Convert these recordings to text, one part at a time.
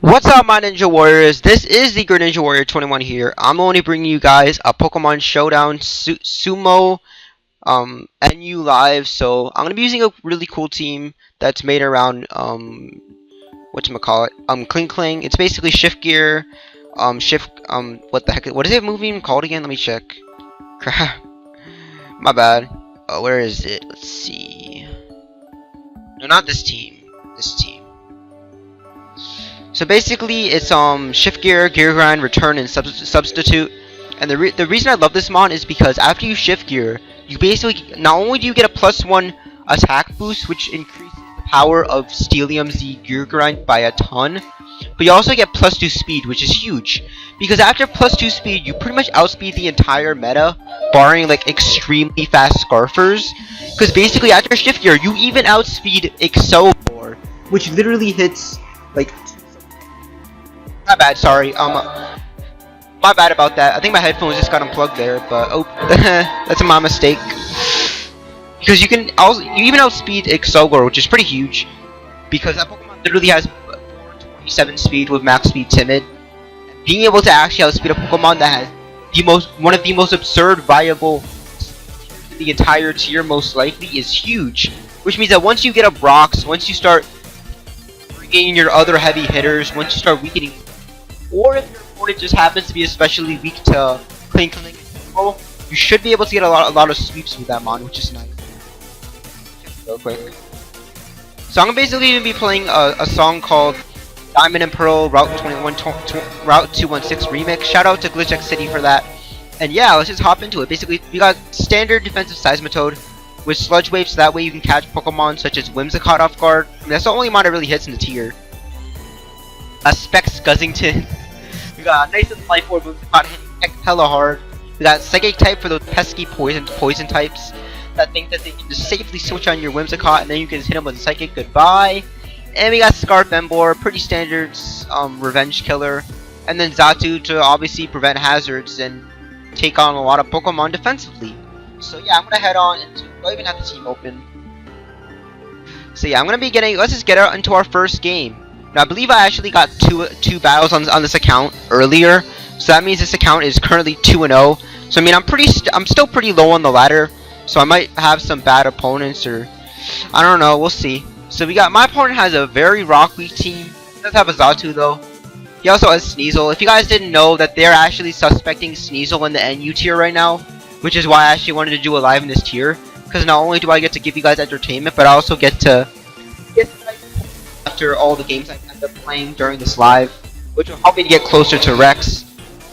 What's up, my Ninja Warriors? This is the Great Ninja Warrior 21 here. I'm only bringing you guys a Pokemon Showdown Sumo NU Live. So I'm gonna be using a really cool team that's made around whatchamacallit, Kling Kling. It's basically Shift Gear, what the heck? What is it movie even called again? Let me check. Crap, my bad. Where is it? Let's see. No, not this team. This team. So basically, it's shift gear, gear grind, return, and substitute. And the reason I love this mon is because after you shift gear, you basically not only do you get a +1 attack boost, which increases the power of Steelium Z gear grind by a ton, but you also get +2 speed, which is huge. Because after +2 speed, you pretty much outspeed the entire meta, barring like extremely fast Scarfers. Because basically after shift gear, you even outspeed Excelgor, which literally hits like. My bad, sorry. My bad about that. I think my headphones just got unplugged there, but oh, that's my mistake. Because you even outspeed Excelgor, which is pretty huge, because that Pokemon literally has 427 speed with max speed Timid. Being able to actually outspeed a Pokemon that has one of the most absurd viable in the entire tier, most likely, is huge. Which means that once you get a Brox, once you start regaining your other heavy hitters, once you start weakening, or if your opponent just happens to be especially weak to Kling Kling and Sneasel, you should be able to get a lot of sweeps with that mon, which is nice. Real quick. So I'm basically going to be playing a song called Diamond and Pearl Route 216 Remix. Shout out to Glitch City for that. And yeah, let's just hop into it. Basically, we got standard defensive Seismitoad with Sludge Wave, so that way you can catch Pokemon such as Whimsicott off guard. I mean, that's the only mon that really hits in the tier. A Specs Guzzington. We got a nice little Life Orb Whimsicott hitting hella hard. We got Psychic type for those pesky poison types that think that they can just safely switch on your Whimsicott and then you can just hit them with a Psychic goodbye. And we got Scarf Emboar, pretty standard revenge killer. And then Xatu to obviously prevent hazards and take on a lot of Pokemon defensively. So yeah, I'm gonna head on into. I even have the team open. So yeah, let's just get out into our first game. Now I believe I actually got two battles on this account earlier, so that means this account is currently 2-0. So I mean I'm still pretty low on the ladder, so I might have some bad opponents, or I don't know, we'll see. So my opponent has a very rock weak team. He does have a Xatu though. He also has Sneasel. If you guys didn't know that they're actually suspecting Sneasel in the NU tier right now, which is why I actually wanted to do a live in this tier, because not only do I get to give you guys entertainment, but I also get to after all the games I end up playing during this live, which will help me to get closer to Rex.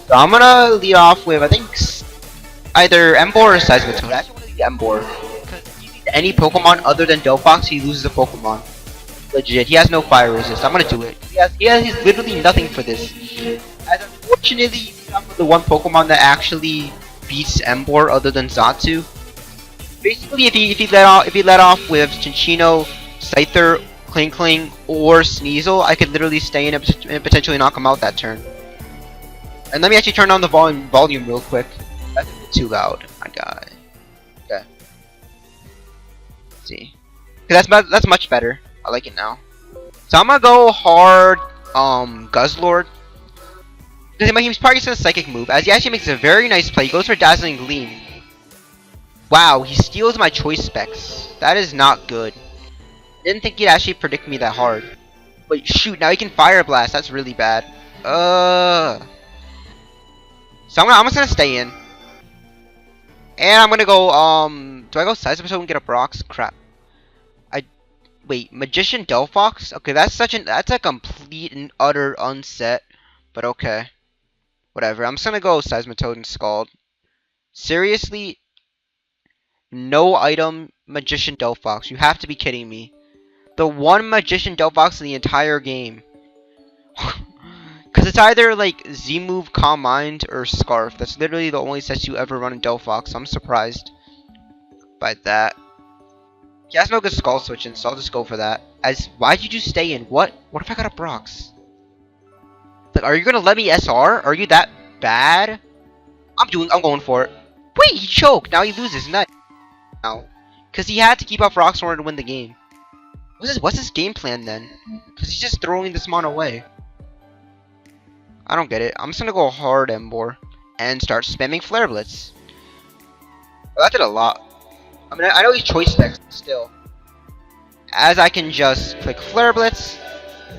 So I'm gonna lead off with, I think, either Emboar or Seismitoad. I actually want to lead Emboar, because if you lead any Pokemon other than Delphox, he loses a Pokemon. Legit, he has no fire resist. I'm gonna do it. He has literally nothing for this. As unfortunately, I'm the one Pokemon that actually beats Emboar other than Xatu. Basically, if he let off with Cinccino, Scyther, Kling Kling, or Sneasel, I could literally stay in and potentially knock him out that turn. And let me actually turn down the volume real quick. That's a bit too loud. My God. Okay. Let's see. That's much better. I like it now. So I'm gonna go hard, Guzzlord. Because he's probably just a Psychic move, as he actually makes a very nice play. He goes for Dazzling Gleam. Wow, he steals my choice specs. That is not good. Didn't think he'd actually predict me that hard. Wait, shoot, now he can Fire Blast. That's really bad. So I'm just gonna stay in. And I'm gonna go, do I go Seismitoad and get a Brox? Crap. Wait, Magician Delphox? Okay, that's a complete and utter unset. But okay. Whatever, I'm just gonna go Seismitoad and Scald. Seriously? No item Magician Delphox. You have to be kidding me. The one Magician Delphox in the entire game. Because it's either like Z-Move, Calm Mind, or Scarf. That's literally the only sets you ever run in Delphox. I'm surprised by that. He has no good Skull switching, so I'll just go for that. Why'd you just stay in? What if I got a Brox? Like, are you gonna let me SR? Are you that bad? I'm going for it. Wait, he choked. Now he loses. Nice. Now, because he had to keep up rocks in order to win the game. What's his game plan then? Because he's just throwing this mon away. I don't get it. I'm just gonna go hard Embor and start spamming Flare Blitz. Well, that did a lot. I mean, I know he's choice specs still. As I can just click Flare Blitz,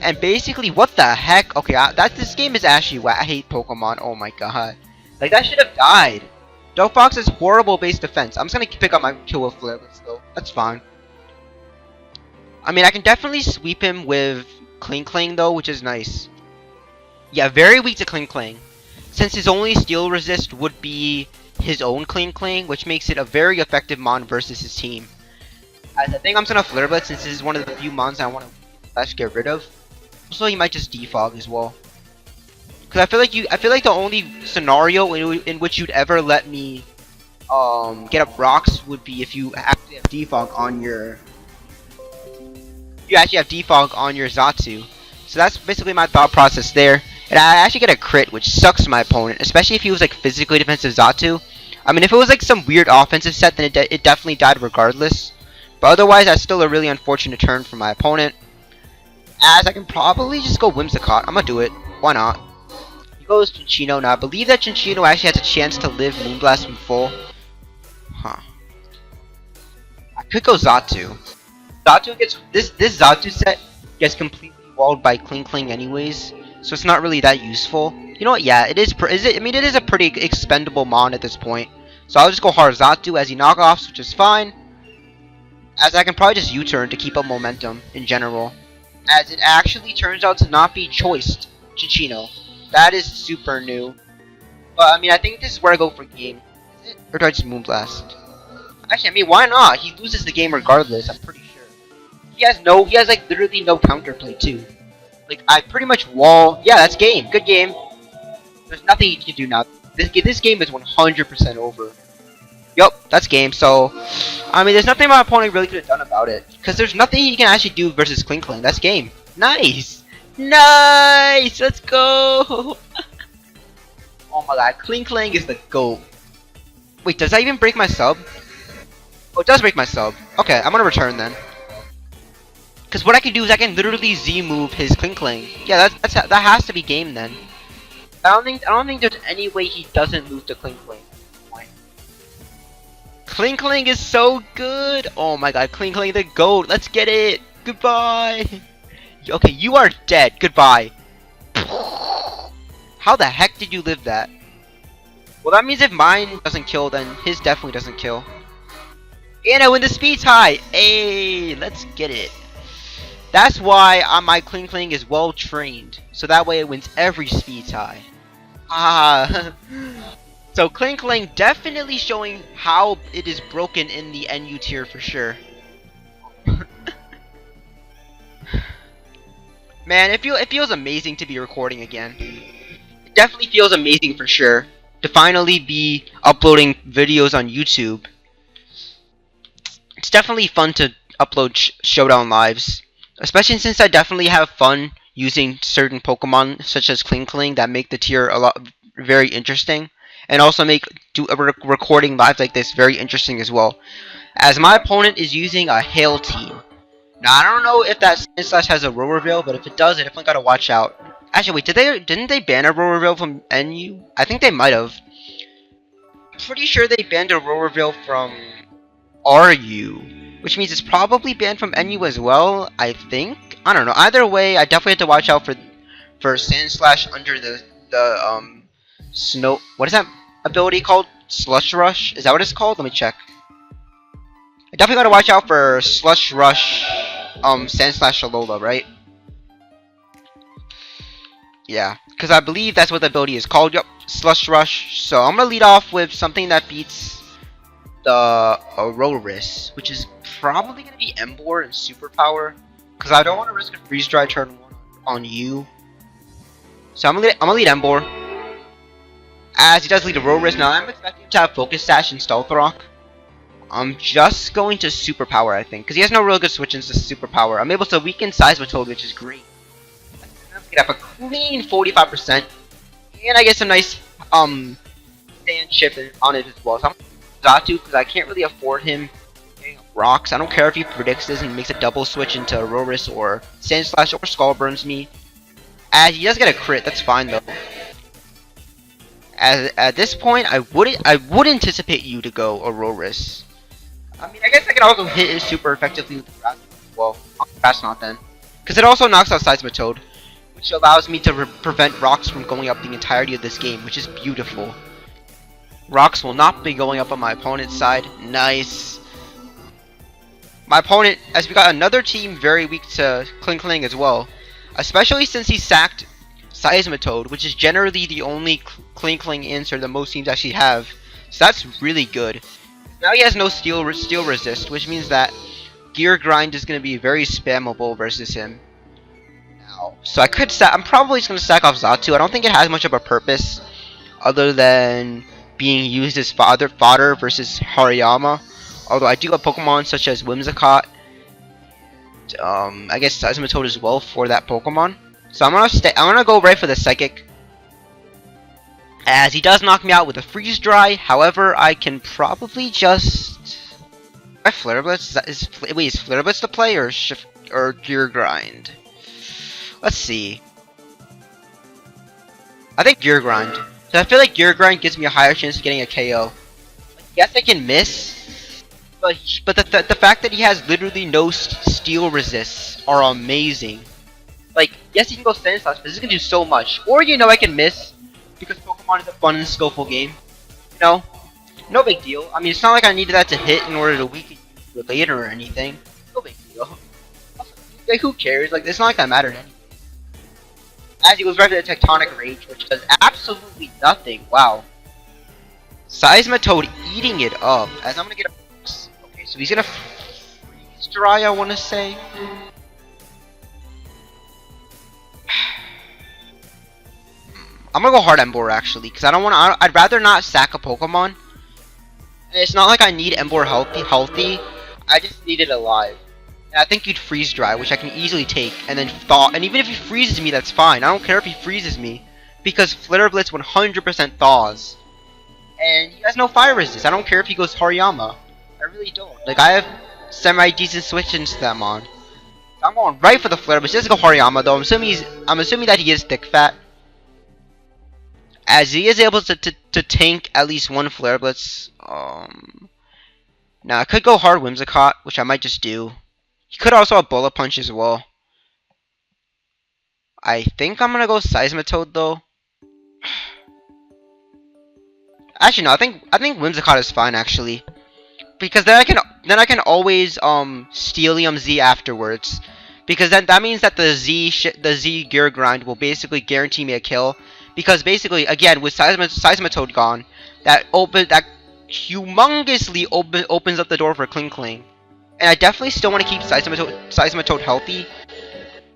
and basically, what the heck? Okay, this game is actually whack. I hate Pokemon. Oh my god, like that should have died. Dope Fox is horrible base defense. I'm just gonna pick up my kill with Flare Blitz though. That's fine. I mean, I can definitely sweep him with Kling Kling though, which is nice. Yeah, very weak to Kling Kling, since his only steel resist would be his own Kling Kling, which makes it a very effective mon versus his team. As I think I'm just gonna Flare Blitz since this is one of the few mons I want to get rid of. Also, he might just defog as well. Cause I feel like the only scenario in which you'd ever let me get up rocks would be if you actually have defog on your Xatu. So that's basically my thought process there. And I actually get a crit, which sucks for my opponent, especially if he was like physically defensive Xatu. I mean, if it was like some weird offensive set, then it definitely died regardless. But otherwise, that's still a really unfortunate turn for my opponent. As I can probably just go Whimsicott. I'm gonna do it. Why not? He goes Chinchino. Now, I believe that Chinchino actually has a chance to live Moonblast in full. Huh. I could go Xatu. Xatu gets... This Xatu set gets completely walled by Kling Kling anyways. So it's not really that useful. You know what? Yeah, it is... I mean, it is a pretty expendable mon at this point. So I'll just go hard Xatu as he knockoffs, which is fine. As I can probably just U-turn to keep up momentum in general. As it actually turns out to not be choiced Chinchino. That is super new. But I mean, I think this is where I go for game. Is it? Or do I just Moonblast? Actually, I mean, why not? He loses the game regardless, I'm pretty sure. He has like literally no counterplay too. Like, I pretty much wall. Yeah, that's game. Good game. There's nothing he can do now. This game is 100% over. Yup, that's game. So, I mean, there's nothing my opponent really could have done about it. Because there's nothing he can actually do versus Kling Kling. That's game. Nice! Nice! Let's go! Oh my god, Kling Kling is the GOAT. Wait, does that even break my sub? Oh, it does break my sub. Okay, I'm gonna return then. Because what I can do is I can literally Z-move his Kling Kling. Yeah, that has to be game then. I don't think there's any way he doesn't lose to Kling Kling. Kling Kling is so good! Oh my god, Kling Kling the GOAT! Let's get it! Goodbye! Okay, you are dead. Goodbye. How the heck did you live that? Well, that means if mine doesn't kill, then his definitely doesn't kill. And I win the speed tie! Hey, let's get it. That's why my Kling Kling is well trained. So that way it wins every speed tie. Ah. So Kling Kling definitely showing how it is broken in the NU tier for sure. Man, it feels amazing to be recording again. It definitely feels amazing for sure to finally be uploading videos on YouTube. It's definitely fun to upload Showdown lives, especially since I definitely have fun using certain Pokemon such as Kling Kling that make the tier very interesting. And also make recording live like this very interesting as well. As my opponent is using a Hail Team. Now I don't know if that Slash has a Roar Veil, but if it does, I definitely gotta watch out. Actually, wait, didn't they ban a Roar Veil from NU? I think they might have. Pretty sure they banned a Roar Veil from RU, which means it's probably banned from NU as well. I think. I don't know. Either way, I definitely have to watch out for Sand Slash under the snow. What is that ability called? Slush Rush? Is that what it's called? Let me check. I definitely gotta watch out for Slush Rush, Sand Slash Alola, right? Yeah, because I believe that's what the ability is called. Yup, Slush Rush. So I'm gonna lead off with something that beats the Aurorus, which is probably gonna be Emboar and Superpower, because I don't want to risk a Freeze Dry turn 1 on you. So I'm gonna lead Emboar. As he does lead a Aurorus. Now I'm expecting him to have Focus Sash and Stealth Rock. I'm just going to Superpower, I think, because he has no real good switch-ins to Superpower. I'm able to weaken Seismitoad, which is great. I'm gonna have a clean 45%, and I get some nice sand chip on it as well. So I'm Xatu because I can't really afford him getting rocks. I don't care if he predicts this and makes a double switch into Aurorus or Sand Slash or Skull Burns me. As he does get a crit, that's fine though. At this point, I would anticipate you to go Auroras. I mean, I guess I can also hit it super effectively with the Grass. Well, Grass not then, because it also knocks out Seismitoad, which allows me to prevent rocks from going up the entirety of this game, which is beautiful. Rocks will not be going up on my opponent's side. Nice. My opponent, as we got another team very weak to Kling as well, especially since he sacked Seismitoad, which is generally the only Kling answer that most teams actually have. So that's really good. Now he has no steel resist, which means that Gear Grind is going to be very spammable versus him. Now, so I'm probably just going to sack off Xatu. I don't think it has much of a purpose other than being used as fodder versus Hariyama. Although I do have Pokemon such as Whimsicott, I guess Seismitoad as well for that Pokemon. So I'm gonna go right for the Psychic, as he does knock me out with a Freeze Dry. However, I can probably just Flare Blitz. Wait, is Flare Blitz the play or Gear Grind? Let's see. I think Gear Grind. So I feel like Gear Grind gives me a higher chance of getting a KO. Yes, I can miss, but the fact that he has literally no steel resists are amazing. Like, yes, he can go Stand Slash, but this is gonna do so much. Or, you know, I can miss, because Pokemon is a fun and skillful game. You know? No big deal. I mean, it's not like I needed that to hit in order to weaken you later or anything. No big deal. Like, who cares? Like, it's not like that mattered anything. As he goes right to the Tectonic Rage, which does absolutely nothing. Wow. Seismitoad eating it up. As I'm gonna get a... Okay, so he's gonna Freeze Dry, I wanna say. I'm gonna go Hard Ember actually, because I'd rather not sack a Pokemon. And it's not like I need Ember healthy. I just need it alive. And I think you'd Freeze Dry, which I can easily take, and then Thaw. And even if he freezes me, that's fine. I don't care if he freezes me, because Flare Blitz 100% thaws. And he has no fire resist. I don't care if he goes Hariyama. I really don't. Like, I have semi-decent switch-ins to them on. So I'm going right for the Flare Blitz. He doesn't go Hariyama though. I'm assuming that he is thick fat, as he is able to tank at least one Flare Blitz. Now I could go hard Whimsicott, which I might just do. He could also have Bullet Punch as well. I think I'm gonna go Seismitoad though. Actually no, I think Whimsicott is fine actually, because then I can always Steelium Z afterwards, because then that means that the Z Gear Grind will basically guarantee me a kill. Because basically, again, with Seismitoad gone, that humongously opens up the door for Kling. And I definitely still want to keep Seismitoad healthy.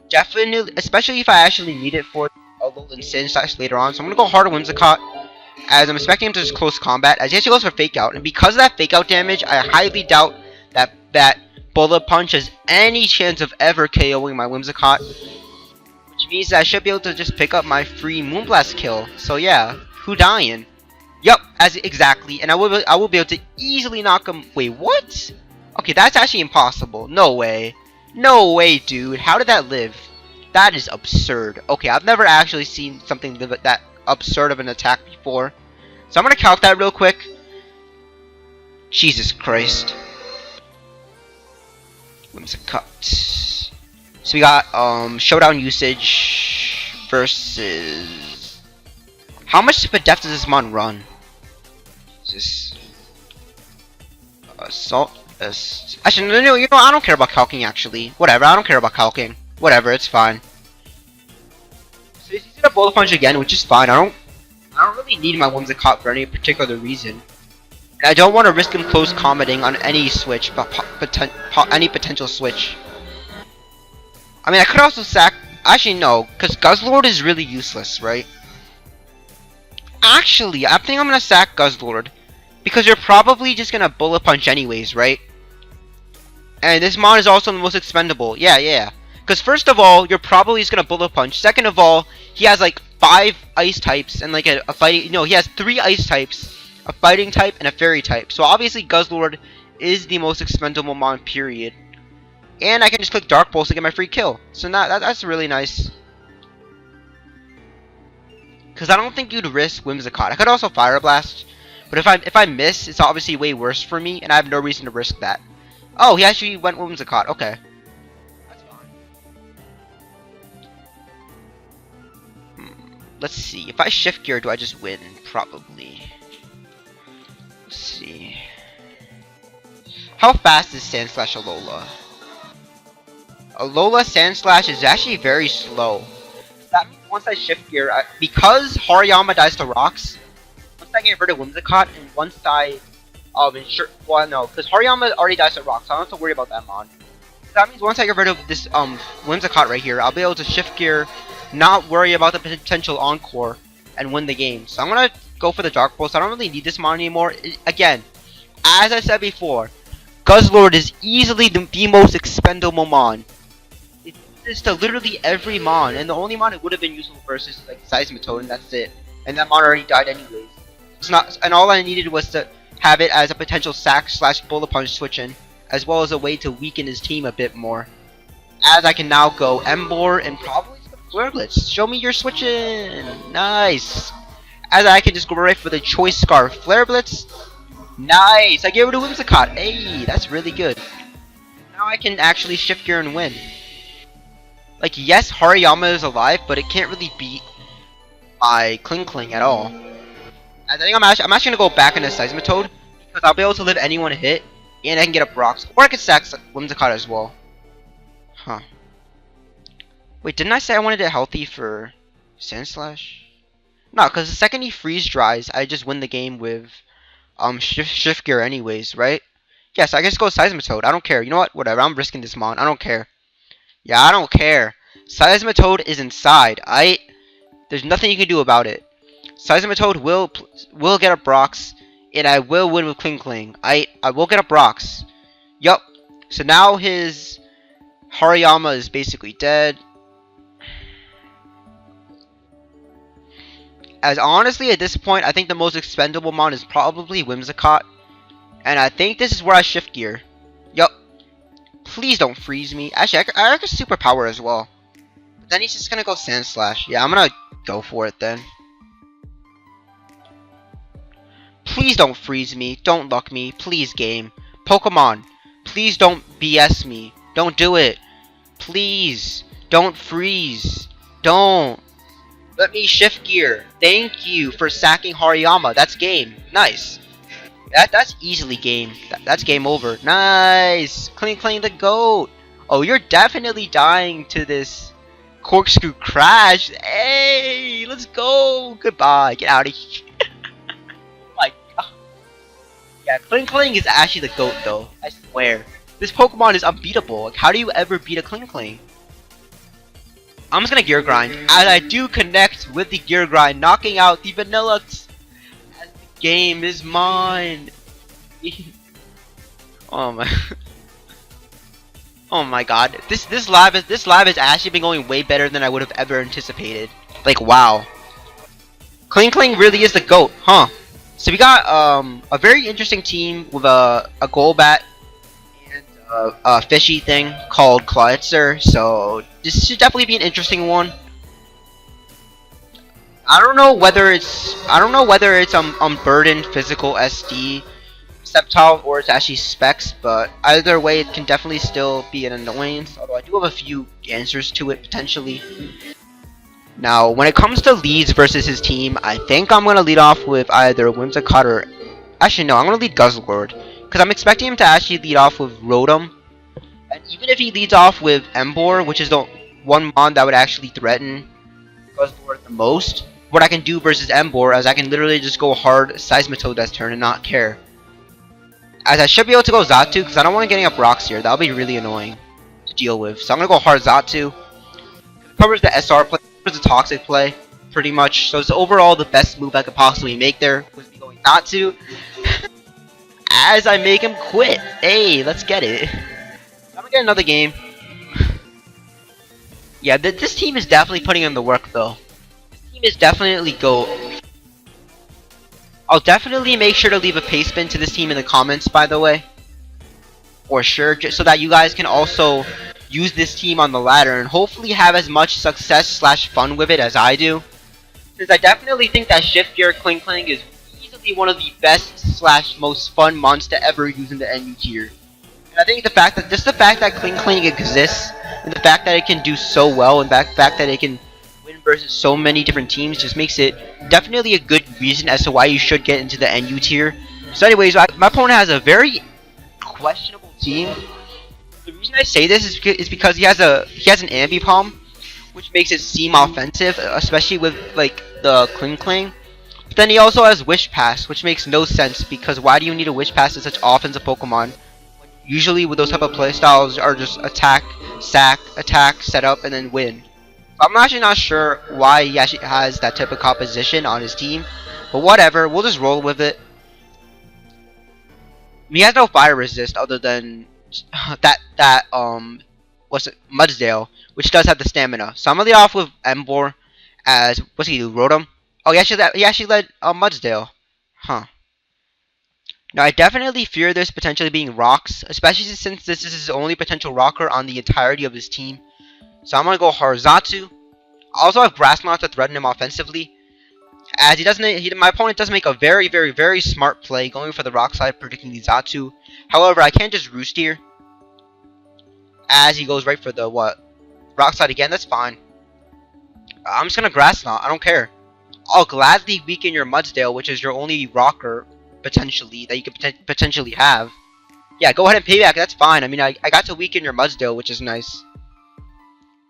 Definitely, especially if I actually need it for a Alolan Sin slash later on. So I'm going to go hard Whimsicott, as I'm expecting him to just close combat, as he actually goes for Fake Out. And because of that Fake Out damage, I highly doubt that Bullet Punch has any chance of ever KOing my Whimsicott. Which means that I should be able to just pick up my free Moonblast kill. So yeah, who dying? Yup, exactly. And I will be able to easily knock him. Wait, what? Okay, that's actually impossible. No way. No way, dude. How did that live? That is absurd. Okay, I've never actually seen something that absurd of an attack before. So I'm gonna calc that real quick. Jesus Christ. Whimsicott. So we got Showdown usage versus... How much of a depth does this mon run? Is this Assault? Actually, no, you know, I don't care about calking actually. Whatever, I don't care about calking. Whatever, it's fine. So he's gonna Bullet Punch again, which is fine. I don't really need my Whimsicott for any particular reason. And I don't want to risk him close combating on any switch, any potential switch. I mean, I could also sack... Actually, no, because Guzzlord is really useless, right? Actually, I think I'm going to sack Guzzlord, because you're probably just going to Bullet Punch anyways, right? And this mon is also the most expendable. Yeah. Because first of all, you're probably just going to Bullet Punch. Second of all, he has like 5 ice types and like a fighting... No, he has 3 ice types, a fighting type, and a fairy type. So obviously Guzzlord is the most expendable mon, period. And I can just click Dark Pulse to get my free kill. So now that's really nice. Because I don't think you'd risk Whimsicott. I could also Fire Blast, but if I miss, it's obviously way worse for me, and I have no reason to risk that. Oh, he actually went Whimsicott. Okay. That's fine. Let's see. If I shift gear, do I just win? Probably. Let's see. How fast is Sandslash Alola? Alola Sandslash is actually very slow. That means once I shift gear, because Hariyama dies to rocks, once I get rid of Whimsicott, and once I ensure, well, no, because Hariyama already dies to rocks, so I don't have to worry about that mon. That means once I get rid of this Whimsicott right here, I'll be able to shift gear, not worry about the potential encore, and win the game. So I'm gonna go for the Dark Pulse. I don't really need this mon anymore. Again, as I said before, Guzzlord is easily the most expendable mon. It is to literally every mon, and the only mon it would have been useful versus like Seismitoad, and that's it. And that mon already died anyways. It's not, and all I needed was to have it as a potential sack/bullet punch switch in, as well as a way to weaken his team a bit more. As I can now go Emboar and probably Flare Blitz. Show me your switching. Nice. As I can just go right for the Choice Scarf Flare Blitz. Nice. I gave it to Whimsicott. Hey, that's really good. Now I can actually shift gear and win. Like, yes, Hariyama is alive, but it can't really beat my Kling at all. I think I'm actually gonna go back into Seismitoad because I'll be able to live anyone hit, and I can get up rocks, or I can sack Whimsicott as well. Huh. Wait, didn't I say I wanted it healthy for Sandslash? No, because the second he freeze dries, I just win the game with shift gear anyways, right? Yes, I guess go Seismitoad. I don't care. You know what? Whatever. I'm risking this mon. I don't care. Yeah, I don't care. Seismitoad is inside. There's nothing you can do about it. Seismitoad will get up rocks, and I will win with Kling. I will get up rocks. Yup. So now his Hariyama is basically dead. As honestly, at this point, I think the most expendable mon is probably Whimsicott. And I think this is where I shift gear. Yup. Please don't freeze me. Actually, I like a superpower as well. But then he's just gonna go Sandslash. Yeah, I'm gonna go for it then. Please don't freeze me. Don't luck me. Please, game. Pokemon. Please don't BS me. Don't do it. Please. Don't freeze. Don't. Let me shift gear. Thank you for sacking Hariyama. That's game. Nice. That's easily game. That's game over. Nice. Kling the goat. Oh, you're definitely dying to this corkscrew crash. Hey, let's go. Goodbye. Get out of here. Oh my god. Yeah, Kling is actually the goat though. I swear. This Pokemon is unbeatable. Like, how do you ever beat a Kling? I'm just gonna Gear Grind, and I do connect with the Gear Grind, knocking out the Vanillux. And the game is mine. Oh my. Oh my god. This live has actually been going way better than I would have ever anticipated. Like, wow. Kling really is the GOAT, huh? So we got a very interesting team with a Golbat and a fishy thing called Clawitzer. So this should definitely be an interesting one. I don't know whether it's unburdened physical SD Sceptile or it's actually Specs, but either way it can definitely still be an annoyance, although I do have a few answers to it potentially. Now, when it comes to leads versus his team, I think I'm going to lead off with either Whimsicott or... Actually, no, I'm going to lead Guzzlord, because I'm expecting him to actually lead off with Rotom. And even if he leads off with Emboar, which is the one mon that would actually threaten Guzzlord the most, what I can do versus Emboar is I can literally just go hard Seismitoad that turn and not care. As I should be able to go Xatu, because I don't want to getting up rocks here. That'll be really annoying to deal with. So I'm going to go hard Xatu. Covers the SR play, covers the Toxic play, pretty much. So it's overall the best move I could possibly make there, was me going Xatu. As I make him quit. Hey, let's get it. I'm going to get another game. Yeah, this team is definitely putting in the work, though. This team is definitely GOAT. I'll definitely make sure to leave a paste spin to this team in the comments, by the way. For sure, just so that you guys can also use this team on the ladder and hopefully have as much success / fun with it as I do. Since I definitely think that Shift Gear Kling Kling is easily one of the best slash most fun mons to ever use in the NU tier. And I think the fact that Kling Kling exists, and the fact that it can do so well, and the fact that it can win versus so many different teams just makes it definitely a good reason as to why you should get into the NU tier. So anyways, my opponent has a very questionable team. The reason I say this is because he has an Ambipom, which makes it seem offensive, especially with like the Kling Kling. But then he also has Wish Pass, which makes no sense because why do you need a Wish Pass to such offensive Pokemon? Usually with those type of playstyles are just attack, sack, attack, set up, and then win. I'm actually not sure why he actually has that type of composition on his team, but whatever, we'll just roll with it. He has no fire resist other than what's it, Mudsdale, which does have the stamina. So I'm gonna lead off with Emboar as what's he do, Rotom? Oh, he actually led Mudsdale, huh? Now I definitely fear this potentially being Rocks, especially since this is his only potential rocker on the entirety of his team. So I'm gonna go Harzatu. I also have Grass Knot to threaten him offensively, as my opponent does make a very, very, very smart play going for the Rock side, predicting the Zatu. However, I can't just Roost here, as he goes right for the Rock side again. That's fine. I'm just gonna Grass Knot. I don't care. I'll gladly weaken your Mudsdale, which is your only rocker potentially that you could potentially have. Yeah, go ahead and payback. That's fine. I mean, I got to weaken your Mudsdale, which is nice.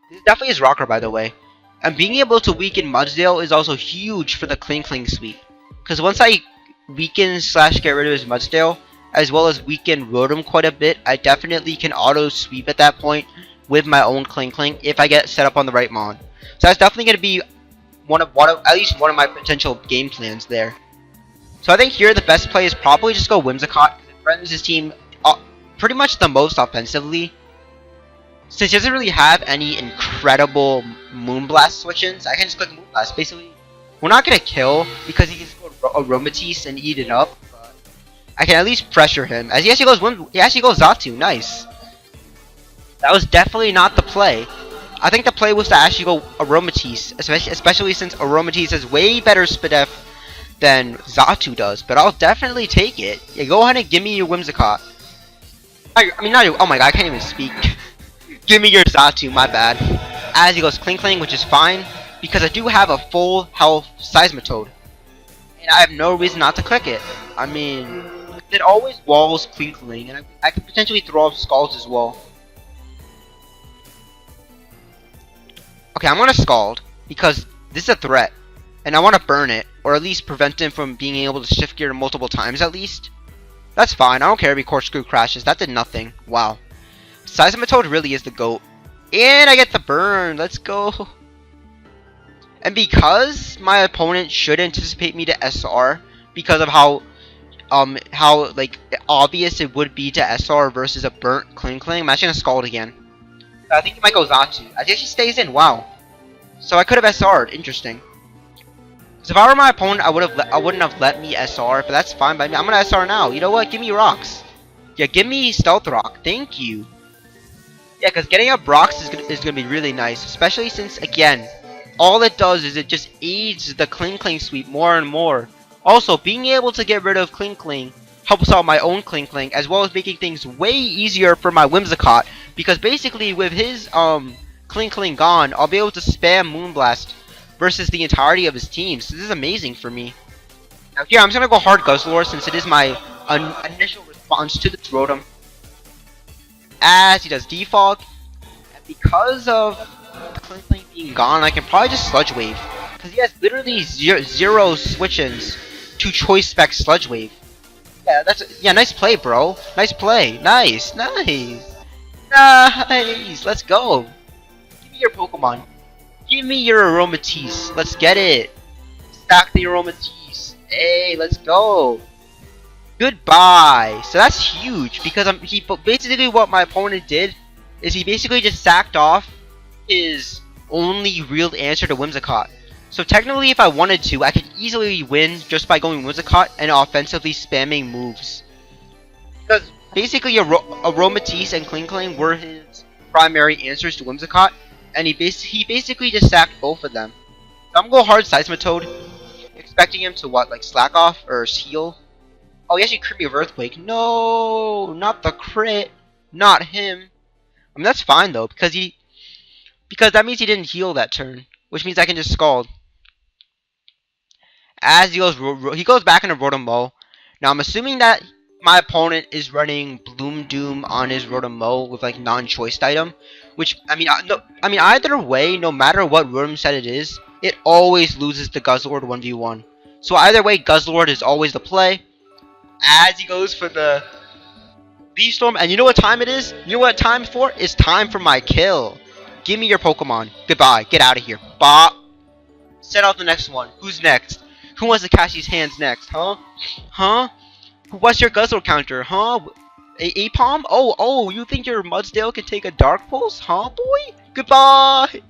This is definitely his rocker, by the way. And being able to weaken Mudsdale is also huge for the Kling Kling sweep. Because once I weaken slash get rid of his Mudsdale, as well as weaken Rotom quite a bit, I definitely can auto sweep at that point with my own Kling Kling if I get set up on the right mon. So that's definitely going to be at least one of my potential game plans there. So I think here the best play is probably just go Whimsicott, because it threatens his team pretty much the most offensively. Since he doesn't really have any incredible Moonblast switch-ins, I can just click Moonblast. Basically, we're not going to kill because he can just go Aromatisse and eat it up. But I can at least pressure him. As he actually goes Zatu. Nice. That was definitely not the play. I think the play was to actually go Aromatisse, especially since Aromatisse has way better Spadef than Zatu does. But I'll definitely take it. Yeah, go ahead and give me your Whimsicott. Oh my god, I can't even speak. Give me your Zatu, my bad. As he goes Kling Kling, which is fine, because I do have a full health Seismitoad. And I have no reason not to click it. I mean, it always walls Kling Kling, and I could potentially throw off Scalds as well. Okay, I'm gonna Scald, because this is a threat. And I want to burn it, or at least prevent him from being able to shift gear multiple times at least. That's fine, I don't care if he Corkscrew crashes, that did nothing. Wow. Seismitoad really is the GOAT. And I get the burn. Let's go. And because my opponent should anticipate me to SR, because of how like obvious it would be to SR versus a burnt Kling Kling, I'm actually gonna Scald again. I think he might go Zatu. I think she stays in. Wow. So I could have SR'd. Interesting. So if I were my opponent, I wouldn't have let me SR, but that's fine by me. I'm gonna SR now. You know what? Give me rocks. Yeah, give me Stealth Rock. Thank you. Yeah, because getting up rocks is gonna be really nice, especially since, again, all it does is it just aids the Kling Kling sweep more and more. Also, being able to get rid of Kling Kling helps out my own Kling Kling, as well as making things way easier for my Whimsicott, because basically with his Kling Kling gone, I'll be able to spam Moonblast versus the entirety of his team. So this is amazing for me. Now here, I'm just gonna go hard Guzzlord since it is my initial response to this Rotom. As he does Defog, and because of Kling Kling being gone, I can probably just Sludge Wave, because he has literally zero switch-ins to Choice Spec Sludge Wave. Yeah, nice play, bro. Nice play. Nice. Let's go. Give me your Pokemon. Give me your Aromatisse. Let's get it. Stack the Aromatisse. Hey, let's go. Goodbye. So that's huge, because basically what my opponent did is he basically just sacked off his only real answer to Whimsicott. So technically, if I wanted to, I could easily win just by going Whimsicott and offensively spamming moves. Because basically Aromatisse and Kling Kling were his primary answers to Whimsicott, and he basically just sacked both of them. I'm gonna go hard Seismitoad, expecting him to what, like slack off or heal. Oh, he actually crit me with Earthquake. No, not the crit, not him. I mean that's fine though because that means he didn't heal that turn, which means I can just Scald. As he goes back into Rotom-Mow. Now I'm assuming that my opponent is running Bloom Doom on his Rotom-Mow with like non-choice item, which I mean, no, I mean either way, no matter what Rotom set it is, it always loses the Guzzlord 1v1. So either way, Guzzlord is always the play. As he goes for the Leaf Storm, and you know what time it is? You know what time for? It's time for my kill. Give me your Pokemon. Goodbye. Get out of here. Bop. Set out the next one. Who's next? Who wants to catch these hands next? Huh? Huh? What's your Guzzle counter? Huh? A-Palm? Oh, you think your Mudsdale can take a Dark Pulse? Huh, boy? Goodbye!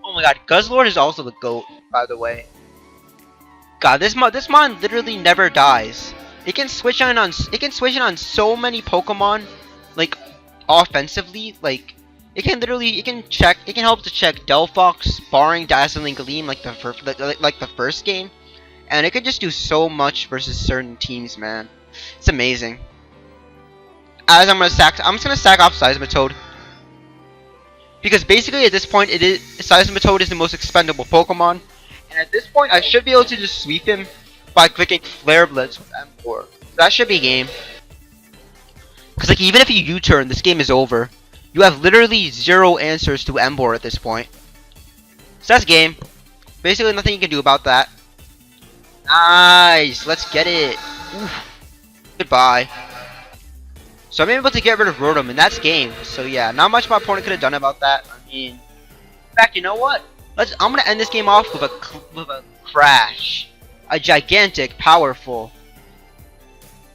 Oh my god, Guzzlord is also the GOAT, by the way. God, this mon literally never dies. It can switch in on so many Pokemon, like offensively, like it can help to check Delphox, barring Dazzling Gleam like the first game, and it could just do so much versus certain teams, man. It's amazing. As I'm just gonna sack off Seismitoad. Because basically at this point Seismitoad is the most expendable Pokemon. And at this point I should be able to just sweep him by clicking Flare Blitz with M4. So that should be game. Because like even if you U-turn, this game is over. You have literally zero answers to Emboar at this point. So that's game. Basically nothing you can do about that. Nice! Let's get it! Oof. Goodbye. So I'm able to get rid of Rotom, and that's game. So yeah, not much my opponent could have done about that. I mean, in fact, you know what? I'm gonna end this game off with a crash, a gigantic, powerful.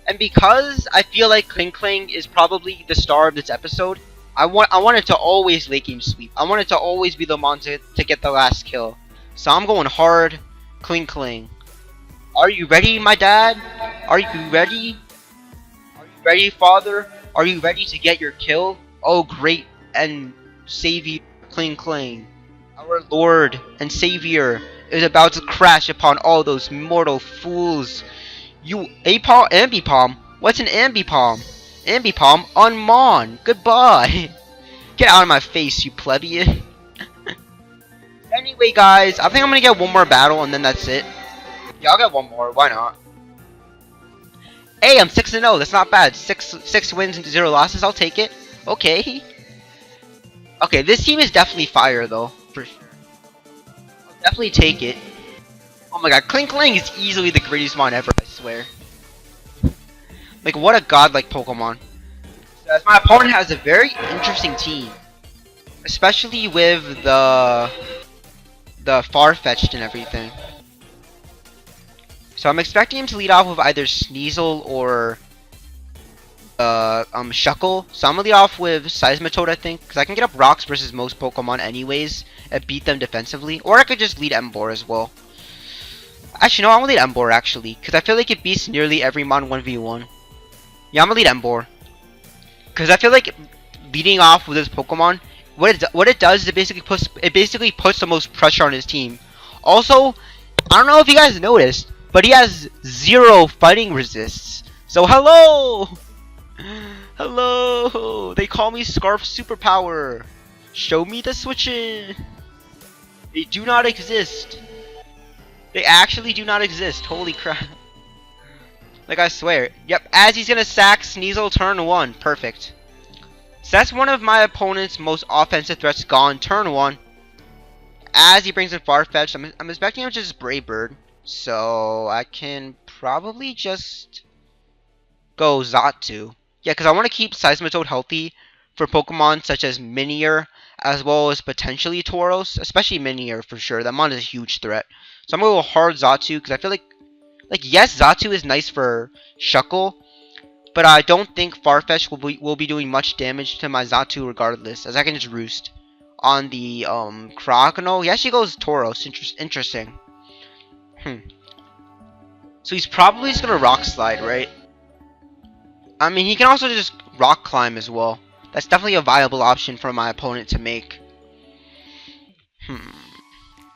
And because I feel like Kling is probably the star of this episode, I want it to always late game sweep. I want it to always be the mon to get the last kill. So I'm going hard, Kling. Are you ready, my dad? Are you ready? Ready, father? Are you ready to get your kill? Oh, great and savior Kling. Our Lord and Savior is about to crash upon all those mortal fools. You A-Palm, Ambipalm? What's an Ambipalm? Ambipalm on Mon. Goodbye. Get out of my face, you plebeian. Anyway, guys, I think I'm gonna get one more battle and then that's it. Yeah, I'll get one more. Why not? Hey, I'm 6-0. That's not bad. Six wins and 0 losses. I'll take it. Okay. Okay, this team is definitely fire though, for sure. I'll definitely take it. Oh my god, Kling is easily the greatest mon ever, I swear. Like, what a godlike Pokemon. So, as my opponent has a very interesting team. Especially with the Farfetch'd and everything. So I'm expecting him to lead off with either Sneasel or Shuckle. So I'm gonna lead off with Seismitoad, I think, because I can get up rocks versus most Pokemon anyways and beat them defensively. Or I could just lead Emboar as well. Actually, no, I'm gonna lead Emboar actually, because I feel like it beats nearly every mon 1v1. Yeah, I'm gonna lead Emboar, because I feel like leading off with this Pokemon, what it does is it basically puts the most pressure on his team. Also, I don't know if you guys noticed, but he has 0 fighting resists. So hello! Hello! They call me Scarf Superpower. Show me the switching. They do not exist. They actually do not exist. Holy crap. Like I swear. Yep, as he's gonna sack Sneasel turn 1. Perfect. So that's one of my opponent's most offensive threats gone turn 1. As he brings in Farfetch'd, I'm expecting him to just Brave Bird. So I can probably just go Xatu. Yeah, because I want to keep Seismitoad healthy for Pokemon such as Minior, as well as potentially Tauros, especially Minior for sure. That mon is a huge threat. So I'm going to go hard Xatu, because I feel like yes, Xatu is nice for Shuckle, but I don't think Farfetch'd will be doing much damage to my Xatu regardless, as I can just Roost. On the Crocodile, he actually goes Tauros. Interesting. So he's probably just gonna Rock Slide, right? I mean, he can also just Rock Climb as well. That's definitely a viable option for my opponent to make.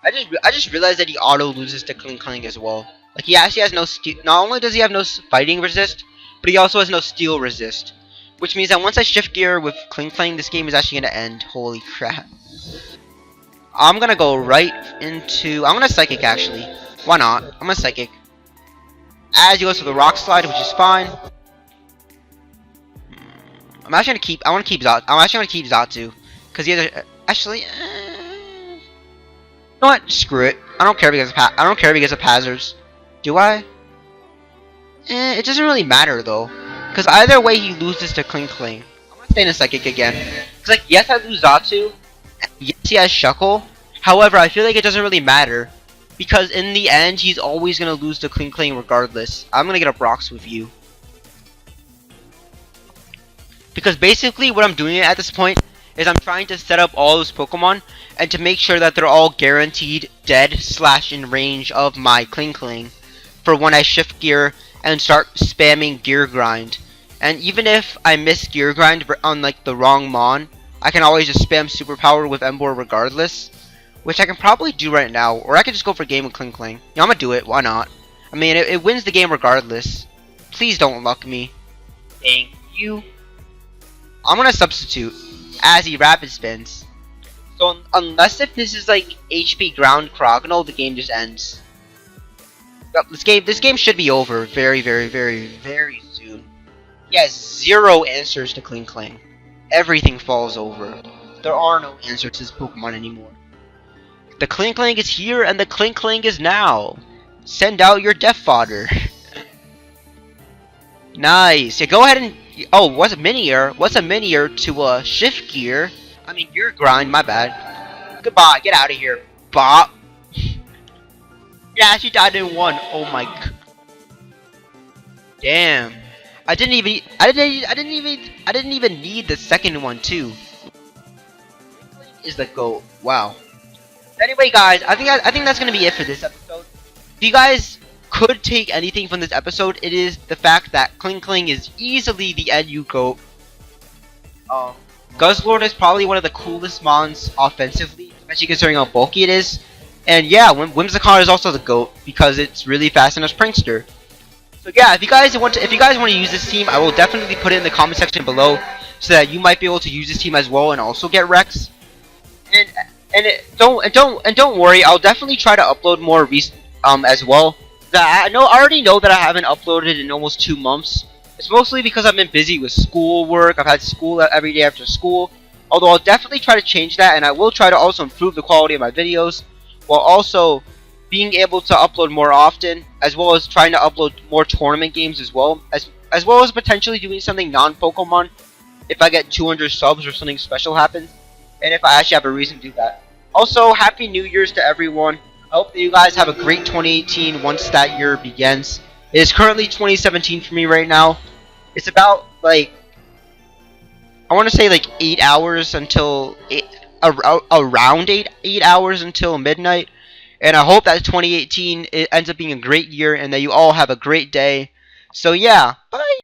I just realized that he auto loses to Kling Kling as well. Like he actually has no steel. Not only does he have no fighting resist, but he also has no steel resist. Which means that once I shift gear with Kling Kling, this game is actually gonna end. Holy crap! I'm gonna go right into. I'm gonna psychic actually. Why not? I'm gonna psychic. As he goes for the rock slide, which is fine. I'm actually gonna keep. I want to keep Zat. I'm actually gonna keep Zatsu, because he has a, actually. You know what? Screw it. I don't care because of I don't care because of hazards. Do I? It doesn't really matter though, because either way he loses to Kling Kling. I'm gonna stay in a psychic again. Cause like yes I lose Zatsu, yes he has Shuckle. However, I feel like it doesn't really matter, because in the end he's always gonna lose to Kling Kling regardless. I'm gonna get a Brox with you. Because basically what I'm doing at this point is I'm trying to set up all those Pokemon and to make sure that they're all guaranteed dead slash in range of my Kling Kling for when I shift gear and start spamming gear grind. And even if I miss gear grind on like the wrong mon, I can always just spam superpower with Emboar regardless, which I can probably do right now, or I could just go for game with Kling Kling. Yeah, I'm gonna do it. Why not? I mean, it wins the game regardless. Please don't luck me. Thank you. I'm gonna substitute as he rapid spins. So unless if this is like HP ground Crocodile, the game just ends. Yep, this game should be over very, very, very, very soon. He has 0 answers to Kling Kling. Everything falls over. There are no answers to this Pokemon anymore. The Kling Kling is here and the Kling Kling is now. Send out your death fodder. Nice. Yeah, go ahead and. Oh, what's a minier? What's a minier to shift gear? I mean, gear grind. My bad. Goodbye. Get out of here, Bop. Yeah, she died in one. Oh my. Damn. I didn't even need the second one too. Is the GOAT. Wow. Anyway, guys, I think that's gonna be it for this episode. If you guys could take anything from this episode, it is the fact that Kling Kling is easily the NU GOAT. Guzzlord is probably one of the coolest mons offensively, especially considering how bulky it is. And yeah, Whimsicott is also the GOAT because it's really fast and it's Prankster. So yeah, if you guys want to use this team, I will definitely put it in the comment section below so that you might be able to use this team as well and also get Rex. Don't worry, I'll definitely try to upload more as well. I already know that I haven't uploaded in almost 2 months. It's mostly because I've been busy with schoolwork. I've had school every day after school. Although I'll definitely try to change that, and I will try to also improve the quality of my videos, while also being able to upload more often, as well as trying to upload more tournament games as well as potentially doing something non-Pokemon if I get 200 subs or something special happens, and if I actually have a reason to do that. Also, Happy New Year's to everyone. I hope that you guys have a great 2018 once that year begins. It is currently 2017 for me right now. It's about like, I want to say like 8 hours until around 8 hours until midnight. And I hope that 2018 it ends up being a great year and that you all have a great day. So yeah, bye.